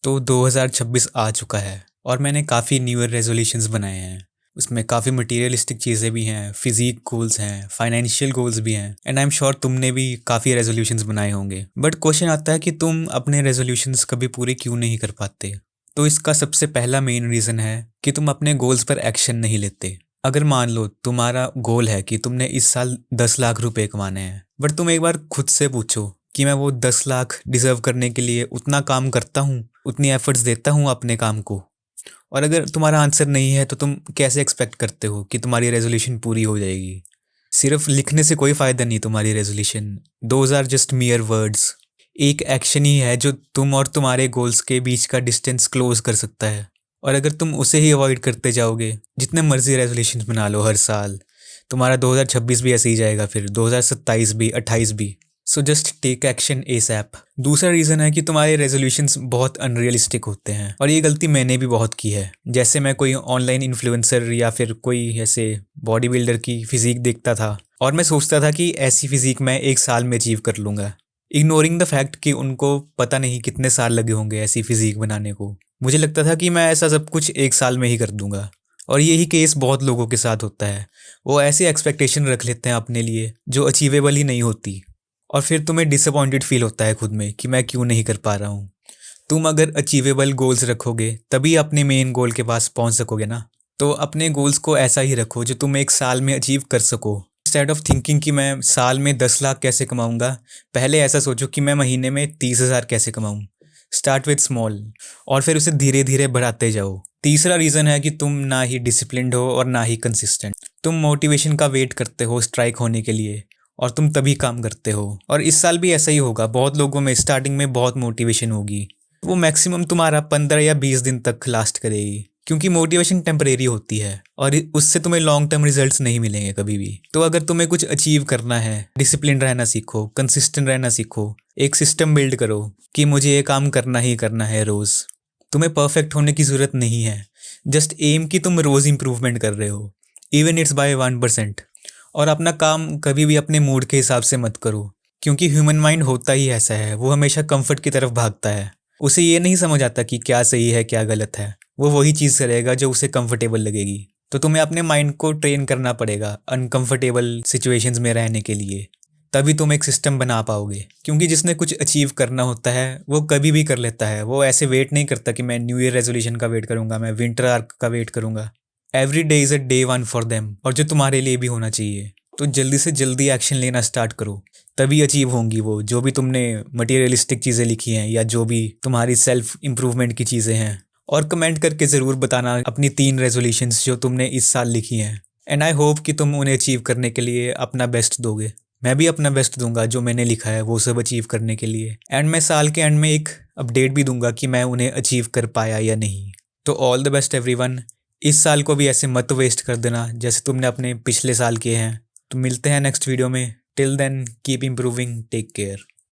तो 2026 आ चुका है और मैंने काफ़ी न्यू ईयर रेजोल्यूशंस बनाए हैं। उसमें काफ़ी मटेरियलिस्टिक चीज़ें भी हैं, फिजिक गोल्स हैं, फाइनेंशियल गोल्स भी हैं एंड आई एम श्योर तुमने भी काफ़ी रेजोल्यूशंस बनाए होंगे। बट क्वेश्चन आता है कि तुम अपने रेजोल्यूशंस कभी पूरे क्यों नहीं कर पाते। तो इसका सबसे पहला मेन रीज़न है कि तुम अपने गोल्स पर एक्शन नहीं लेते। अगर मान लो तुम्हारा गोल है कि तुमने इस साल 10 लाख रुपए कमाने हैं, बट तुम एक बार खुद से पूछो कि मैं वो 10 लाख डिजर्व करने के लिए उतना काम करता हूँ, उतनी एफर्ट्स देता हूँ अपने काम को। और अगर तुम्हारा आंसर नहीं है तो तुम कैसे एक्सपेक्ट करते हो कि तुम्हारी रेजोल्यूशन पूरी हो जाएगी। सिर्फ लिखने से कोई फ़ायदा नहीं। तुम्हारी resolution those are just mere words. एक एक्शन ही है जो तुम और तुम्हारे गोल्स के बीच का डिस्टेंस क्लोज कर सकता है। और अगर तुम उसे ही अवॉइड करते जाओगे, जितने मर्जी रेजोल्यूशन बना लो हर साल, तुम्हारा 2026 भी ऐसे ही जाएगा, फिर 2027 भी, 28 भी। So just take action ASAP. दूसरा रीज़न है कि तुम्हारे रेजोल्यूशंस बहुत अनरियलिस्टिक होते हैं और ये गलती मैंने भी बहुत की है। जैसे मैं कोई ऑनलाइन इन्फ्लुएंसर या फिर कोई ऐसे बॉडी बिल्डर की फिजिक देखता था और मैं सोचता था कि ऐसी फिजिक मैं एक साल में अचीव कर लूँगा, इग्नोरिंग द फैक्ट कि उनको पता नहीं कितने साल लगे होंगे ऐसी फिजिक बनाने को। मुझे लगता था कि मैं ऐसा सब कुछ एक साल में ही कर दूंगा। और यही केस बहुत लोगों के साथ होता है। वो ऐसी एक्सपेक्टेशन रख लेते हैं अपने लिए जो अचीवेबल ही नहीं होती, और फिर तुम्हें डिसअपॉइंटेड फील होता है खुद में कि मैं क्यों नहीं कर पा रहा हूँ। तुम अगर अचीवेबल गोल्स रखोगे तभी अपने मेन गोल के पास पहुँच सकोगे ना। तो अपने गोल्स को ऐसा ही रखो जो तुम एक साल में अचीव कर सको। इंस्टेड ऑफ थिंकिंग कि मैं साल में 10 लाख कैसे कमाऊंगा, पहले ऐसा सोचो कि मैं महीने में 30,000 कैसे कमाऊं। स्टार्ट विद स्मॉल और फिर उसे धीरे धीरे बढ़ाते जाओ। तीसरा रीज़न है कि तुम ना ही डिसिप्लिन्ड हो और ना ही कंसिस्टेंट। तुम मोटिवेशन का वेट करते हो स्ट्राइक होने के लिए और तुम तभी काम करते हो। और इस साल भी ऐसा ही होगा। बहुत लोगों में स्टार्टिंग में बहुत मोटिवेशन होगी, वो मैक्सिमम तुम्हारा 15 या 20 दिन तक लास्ट करेगी, क्योंकि मोटिवेशन टेम्परेरी होती है और उससे तुम्हें लॉन्ग टर्म रिजल्ट्स नहीं मिलेंगे कभी भी। तो अगर तुम्हें कुछ अचीव करना है, डिसिप्लिन रहना सीखो, कंसिस्टेंट रहना सीखो, एक सिस्टम बिल्ड करो कि मुझे ये काम करना ही करना है रोज़। तुम्हें परफेक्ट होने की ज़रूरत नहीं है, जस्ट एम कि तुम रोज़ इंप्रूवमेंट कर रहे हो, इवन इट्स बाय 1%। और अपना काम कभी भी अपने मूड के हिसाब से मत करो, क्योंकि ह्यूमन माइंड होता ही ऐसा है, वो हमेशा कंफर्ट की तरफ भागता है। उसे ये नहीं समझ आता कि क्या सही है क्या गलत है, वो वही चीज़ करेगा जो उसे कंफर्टेबल लगेगी। तो तुम्हें अपने माइंड को ट्रेन करना पड़ेगा अनकंफर्टेबल सिचुएशंस में रहने के लिए, तभी तुम एक सिस्टम बना पाओगे। क्योंकि जिसने कुछ अचीव करना होता है वो कभी भी कर लेता है। वो ऐसे वेट नहीं करता कि मैं न्यू ईयर रेजोल्यूशन का वेट करूंगा, मैं विंटर आर्क का वेट करूंगा। Every day is a day one for them, और जो तुम्हारे लिए भी होना चाहिए। तो जल्दी से जल्दी एक्शन लेना स्टार्ट करो, तभी अचीव होंगी वो जो भी तुमने मटेरियलिस्टिक चीज़ें लिखी हैं या जो भी तुम्हारी सेल्फ इम्प्रूवमेंट की चीज़ें हैं। और कमेंट करके ज़रूर बताना अपनी 3 रेजोल्यूशंस जो तुमने इस साल लिखी हैं। एंड आई होप कि तुम उन्हें अचीव करने के लिए अपना बेस्ट दोगे। मैं भी अपना बेस्ट दूंगा जो मैंने लिखा है वो सब अचीव करने के लिए। एंड मैं साल के एंड में एक अपडेट भी दूंगा कि मैं उन्हें अचीव कर पाया या नहीं। तो ऑल द बेस्ट एवरीवन। इस साल को भी ऐसे मत वेस्ट कर देना जैसे तुमने अपने पिछले साल किए हैं। तो मिलते हैं नेक्स्ट वीडियो में। Till then keep improving, take care.